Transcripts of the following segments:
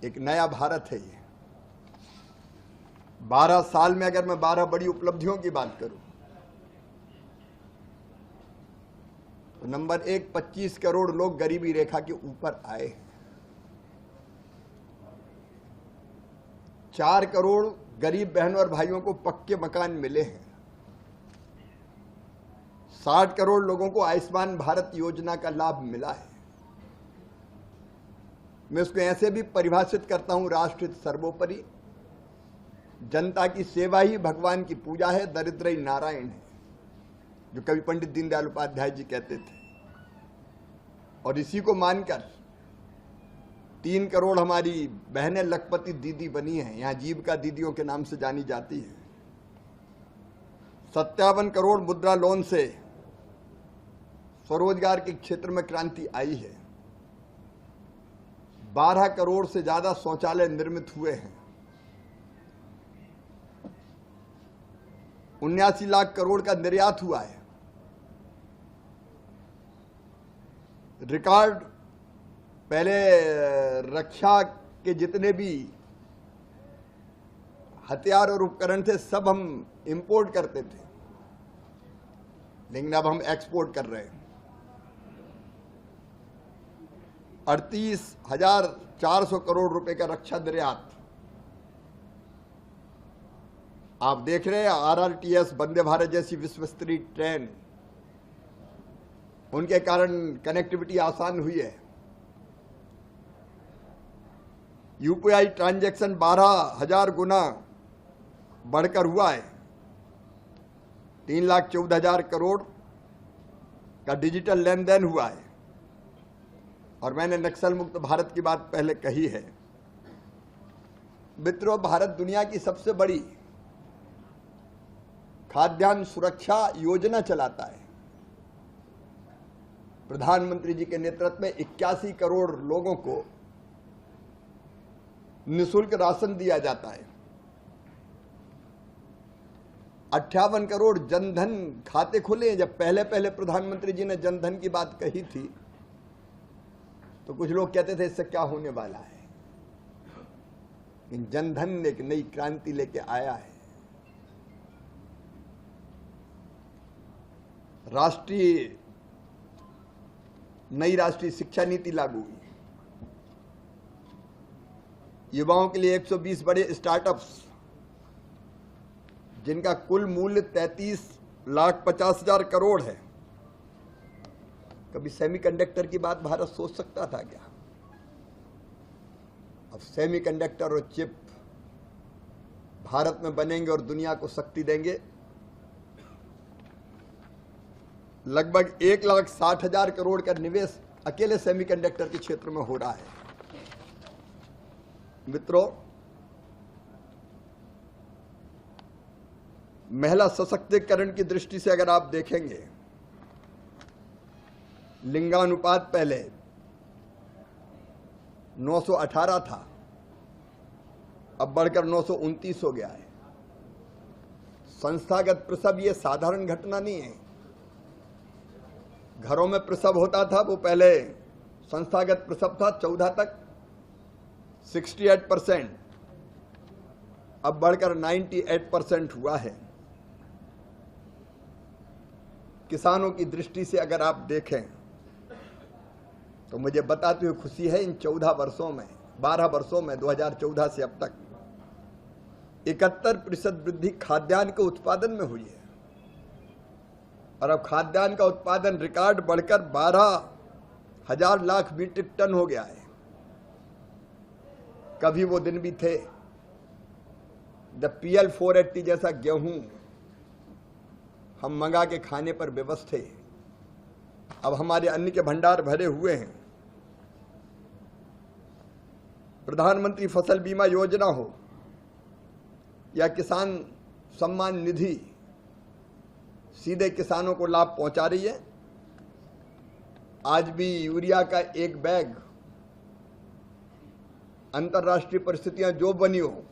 एक नया भारत है ये। 12 साल में अगर मैं 12 बड़ी उपलब्धियों की बात करूं तो नंबर 1, 25 करोड़ लोग गरीबी रेखा के ऊपर आए हैं। 4 करोड़ गरीब बहनों और भाइयों को पक्के मकान मिले हैं। 60 करोड़ लोगों को आयुष्मान भारत योजना का लाभ मिला है। मैं उसको ऐसे भी परिभाषित करता हूं, राष्ट्र सर्वोपरि, जनता की सेवा ही भगवान की पूजा है, दरिद्र ही नारायण है, जो कवि पंडित दीनदयाल उपाध्याय जी कहते थे। और इसी को मानकर 3 करोड़ हमारी बहनें लखपति दीदी बनी हैं, यहां जीविका दीदियों के नाम से जानी जाती है। 57 करोड़ मुद्रा लोन से स्वरोजगार के क्षेत्र में क्रांति आई है। 12 करोड़ से ज्यादा शौचालय निर्मित हुए हैं। 79 लाख करोड़ का निर्यात हुआ है। रिकॉर्ड, पहले रक्षा के जितने भी हथियार और उपकरण थे सब हम इंपोर्ट करते थे, लेकिन अब हम एक्सपोर्ट कर रहे हैं। 38,400 करोड़ रुपए का रक्षा निर्यात। आप देख रहे हैं RRTS, वंदे भारत जैसी विश्व स्तरीय ट्रेन, उनके कारण कनेक्टिविटी आसान हुई है। UPI ट्रांजैक्शन 12,000 गुना बढ़कर हुआ है। 3,14,000 करोड़ का डिजिटल लेन देन हुआ है। और मैंने नक्सल मुक्त भारत की बात पहले कही है। मित्रों, भारत दुनिया की सबसे बड़ी खाद्यान्न सुरक्षा योजना चलाता है। प्रधानमंत्री जी के नेतृत्व में 81 करोड़ लोगों को निःशुल्क राशन दिया जाता है। 58 करोड़ जनधन खाते खुले हैं। जब पहले पहले प्रधानमंत्री जी ने जनधन की बात कही थी तो कुछ लोग कहते थे इससे क्या होने वाला है, लेकिन जनधन एक नई क्रांति लेके आया है। नई राष्ट्रीय शिक्षा नीति लागू हुई। युवाओं के लिए 120 बड़े स्टार्टअप्स, जिनका कुल मूल्य 33,50,000 करोड़ है। कभी सेमीकंडक्टर की बात भारत सोच सकता था क्या? अब सेमीकंडक्टर और चिप भारत में बनेंगे और दुनिया को शक्ति देंगे। लगभग 1,60,000 करोड़ का निवेश अकेले सेमीकंडक्टर के क्षेत्र में हो रहा है। मित्रों, महिला सशक्तिकरण की दृष्टि से अगर आप देखेंगे, लिंगानुपात पहले 918 था, अब बढ़कर 929 हो गया है। संस्थागत प्रसव ये साधारण घटना नहीं है। घरों में प्रसव होता था, वो पहले संस्थागत प्रसव था 14 तक 68%, अब बढ़कर 98% हुआ है। किसानों की दृष्टि से अगर आप देखें तो मुझे बताते हुए खुशी है, इन 14 वर्षों में, 12 वर्षों में, 2014 से अब तक 71% वृद्धि खाद्यान्न के उत्पादन में हुई है। और अब खाद्यान्न का उत्पादन रिकॉर्ड बढ़कर 12,000 लाख मीट्रिक टन हो गया है। कभी वो दिन भी थे जब PL 480 जैसा गेहूं हम मंगा के खाने पर विवश थे। अब हमारे अन्न के भंडार भरे हुए हैं। प्रधानमंत्री फसल बीमा योजना हो या किसान सम्मान निधि, सीधे किसानों को लाभ पहुंचा रही है। आज भी यूरिया का एक बैग, अंतर्राष्ट्रीय परिस्थितियां जो बनी हो,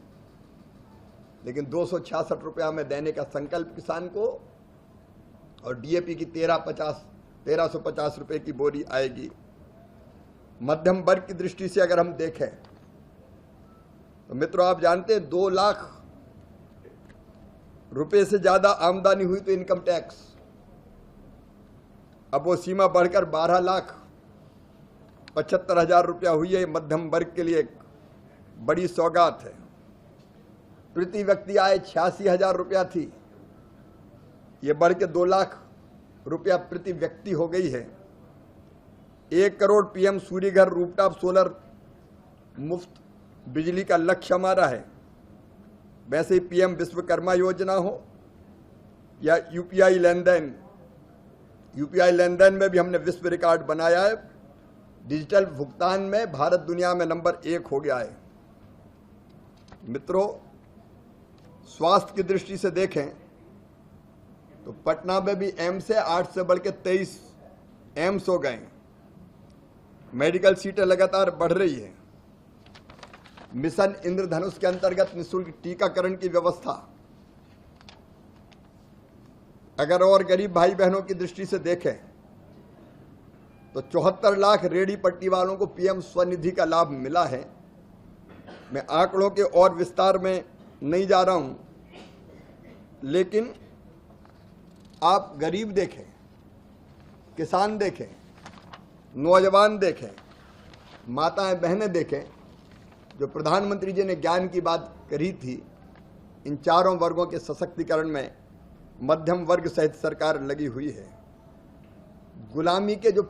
लेकिन 266 रुपया में देने का संकल्प किसान को, और DAP की 1350 रुपए की बोरी आएगी। मध्यम वर्ग की दृष्टि से अगर हम देखें तो मित्रों, आप जानते हैं 2 लाख रुपए से ज्यादा आमदनी हुई तो इनकम टैक्स, अब वो सीमा बढ़कर 12,75,000 रुपया हुई है। मध्यम वर्ग के लिए एक बड़ी सौगात है। प्रति व्यक्ति आय 86,000 रुपया थी, ये बढ़ के 2 लाख रुपया प्रति व्यक्ति हो गई है। 1 करोड़ पीएम सूर्य घर रूफटॉप सोलर मुफ्त बिजली का लक्ष्य हमारा है। वैसे ही पीएम विश्वकर्मा योजना हो या यूपीआई लेनदेन में भी हमने विश्व रिकॉर्ड बनाया है। डिजिटल भुगतान में भारत दुनिया में नंबर 1 हो गया है। मित्रों, स्वास्थ्य की दृष्टि से देखें तो पटना में भी एम्स से 8 से बढ़ के 23 एम्स हो गए। मेडिकल सीटें लगातार बढ़ रही है। मिशन इंद्रधनुष के अंतर्गत निःशुल्क टीकाकरण की व्यवस्था। अगर और गरीब भाई बहनों की दृष्टि से देखें तो 74 लाख रेहड़ी पट्टी वालों को पीएम स्वनिधि का लाभ मिला है। मैं आंकड़ों के और विस्तार में नहीं जा रहा हूं, लेकिन आप गरीब देखें, किसान देखें, नौजवान देखें, माताएं बहनें देखें, जो प्रधानमंत्री जी ने ज्ञान की बात कही थी, इन चारों वर्गों के सशक्तिकरण में मध्यम वर्ग सहित सरकार लगी हुई है। गुलामी के जो